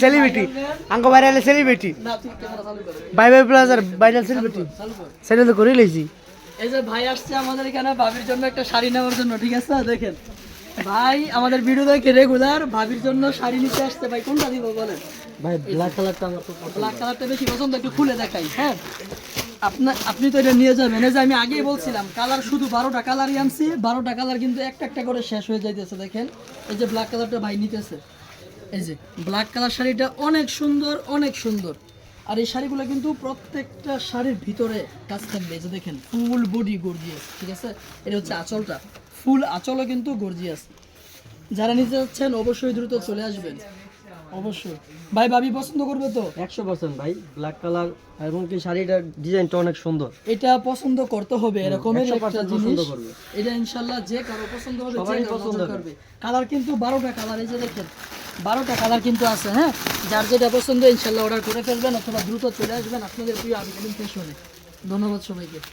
Celebrity onco viral celebrity bye bye প্লাজার viral celebrity সেটা তো করে লইছি। এই যে ভাই আসছে আমাদের এখানে ভাবির জন্য একটা শাড়ি নেওয়ার জন্য, ঠিক আছে? দেখেন ভাই আমাদের ভিডিও দেখে রেগুলার ভাবির জন্য শাড়ি নিতে আসছে। ভাই কোনটা দিব বলেন? ভাই ব্ল্যাক কালারটা আমার খুব ব্ল্যাক কালারটা বেশি পছন্দ, একটু খুলে দেখাই। হ্যাঁ, আপনি তো এটা নিয়ে যাবেন। এই যে আমি আগেই বলছিলাম কালার শুধু 12টা কালারই আনছি, 12টা কালার কিন্তু একটা একটা করে শেষ হয়ে যাইতেছে। দেখেন এই যে ব্ল্যাক কালারটা ভাই নিতেছে। এই যে ব্ল্যাক কালার শাড়িটা অনেক সুন্দর, অনেক সুন্দর। আর এই শাড়িগুলো কিন্তু প্রত্যেকটা শাড়ির ভিতরে কাজ থাকবে। এই যে দেখেন ফুল বডি গর্জিয়াস, ঠিক আছে? এটা হচ্ছে আঁচলটা, ফুল আঁচলও কিন্তু গর্জিয়াস। যারা নিতে যাচ্ছেন অবশ্যই দ্রুত চলে আসবেন, অবশ্যই। ভাই ভাবি পছন্দ করবে তো? 100% ভাই ব্ল্যাক কালার এবং কি শাড়িটার ডিজাইনটা অনেক সুন্দর। এটা পছন্দ করতে হবে, এরকমের একটা 100% জিনিস। পছন্দ করবে। এটা ইনশাআল্লাহ যে কারো পছন্দ হবে, সবারই যে কারো পছন্দ নজর হবে। কাড়বে। কালার কিন্তু 12টা কালার, এই যে দেখেন 12টা কালার কিন্তু আছে। হ্যাঁ, যার যেটা পছন্দ ইনশাআল্লাহ অর্ডার করে ফেলবেন অথবা দ্রুত চলে আসবেন আপনাদের প্রিয় আবিকালিন ফ্যাশনে। ধন্যবাদ সবাইকে।